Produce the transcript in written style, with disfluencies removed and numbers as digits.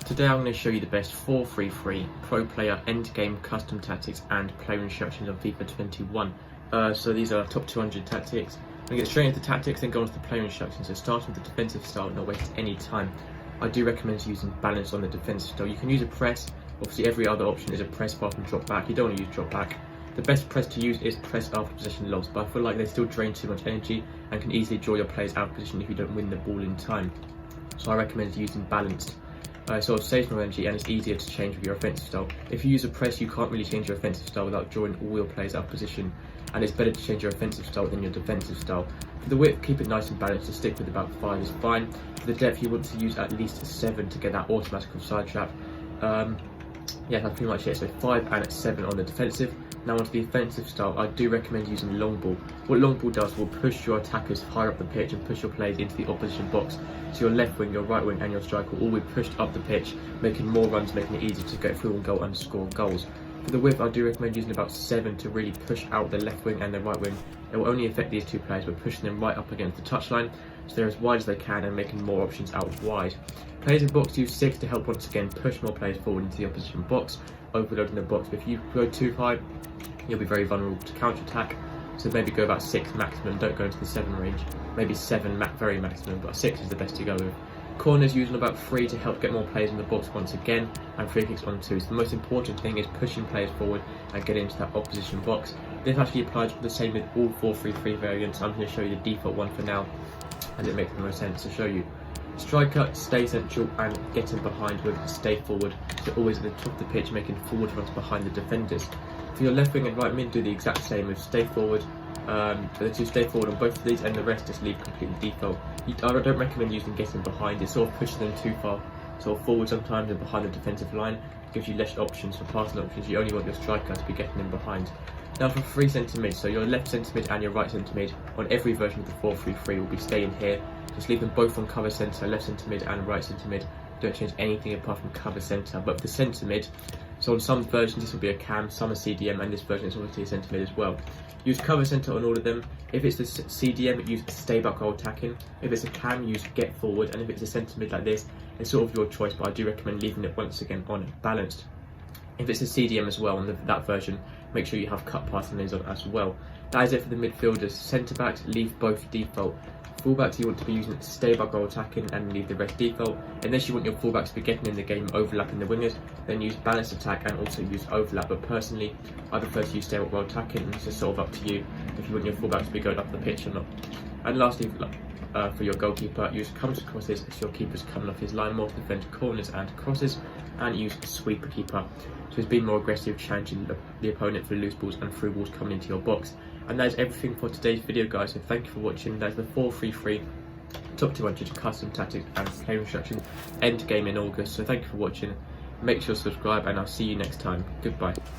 Today I'm going to show you the best 4-3-3 pro player endgame custom tactics and player instructions on FIFA 21. So these are top 200 tactics. I'm going to get straight into the tactics, then go on to the player instructions. So starting with the defensive style, not waste any time. I do recommend using balance on the defensive style. You can use a press. Obviously every other option is a press apart from drop back. You don't want to use drop back. The best press to use is press after possession loss, but I feel like they still drain too much energy and can easily draw your players out of position if you don't win the ball in time. So I recommend using balanced. Sort of saves more energy and it's easier to change with your offensive style. If you use a press, you can't really change your offensive style without drawing all your players out of position, and it's better to change your offensive style than your defensive style. For the width, keep it nice and balanced. To stick with about 5 is fine. For the depth, you want to use at least 7 to get that automatic offside trap. Yeah, that's pretty much it. So 5 and 7 on the defensive. Now onto the offensive style, I do recommend using long ball. What long ball does will push your attackers higher up the pitch and push your players into the opposition box. So your left wing, your right wing and your striker will all be pushed up the pitch, making more runs, making it easier to get through and goal and score goals. For the width, I do recommend using about 7 to really push out the left wing and the right wing. It will only affect these two players by pushing them right up against the touchline, so they're as wide as they can and making more options out wide. Players in box use 6 to help once again push more players forward into the opposition box, overloading the box. But if you go too high, you'll be very vulnerable to counter attack. So maybe go about 6 maximum, don't go into the 7 range. Maybe 7 very maximum, but 6 is the best to go with. Corners using about 3 to help get more players in the box once again, and free kicks on 2. So the most important thing is pushing players forward and getting into that opposition box. This actually applies the same with all 4-3-3 variants. I'm going to show you the default one for now, as it makes the most sense to show you. Striker, stay central and getting behind with stay forward. So always at the top of the pitch, making forward runs behind the defenders. For your left wing and right mid, do the exact same with stay forward. The two stay forward on both of these, and the rest just leave completely default. I don't recommend using getting behind. It sort of pushes them too far, sort of forward sometimes and behind the defensive line. It gives you less options for passing options. You only want your striker to be getting them behind. Now for 3 centre mid, so your left centre mid and your right centre mid on every version of the 4-3-3 will be staying here. Just leave them both on cover centre, left centre mid and right centre mid. Don't change anything apart from cover centre. But for the centre mid, so on some versions this will be a cam, some a CDM, and this version is obviously a centre mid as well. Use cover centre on all of them. If it's the CDM, use stay back while attacking. If it's a cam, use get forward, and if it's a centre mid like this, it's sort of your choice, but I do recommend leaving it once again on balanced. If it's a CDM as well on that version, make sure you have cut passing lanes on as well. That is it for the midfielders. Centre backs, leave both default. Fullbacks, you want to be using stay back while attacking and leave the rest default. Unless you want your fullbacks to be getting in the game, overlapping the wingers, then use balanced attack and also use overlap. But personally, I prefer to use stay back while attacking, and it's just sort of up to you if you want your fullbacks to be going up the pitch or not. And lastly, for your goalkeeper, use comes crosses so your keeper's coming off his line more to defend corners and crosses, and use sweeper keeper. So he's being more aggressive, challenging the opponent for loose balls and through balls coming into your box. And that is everything for today's video, guys. So thank you for watching. That's the 4-3-3 top 200 custom tactics and player instruction end game in August. So thank you for watching. Make sure to subscribe, and I'll see you next time. Goodbye.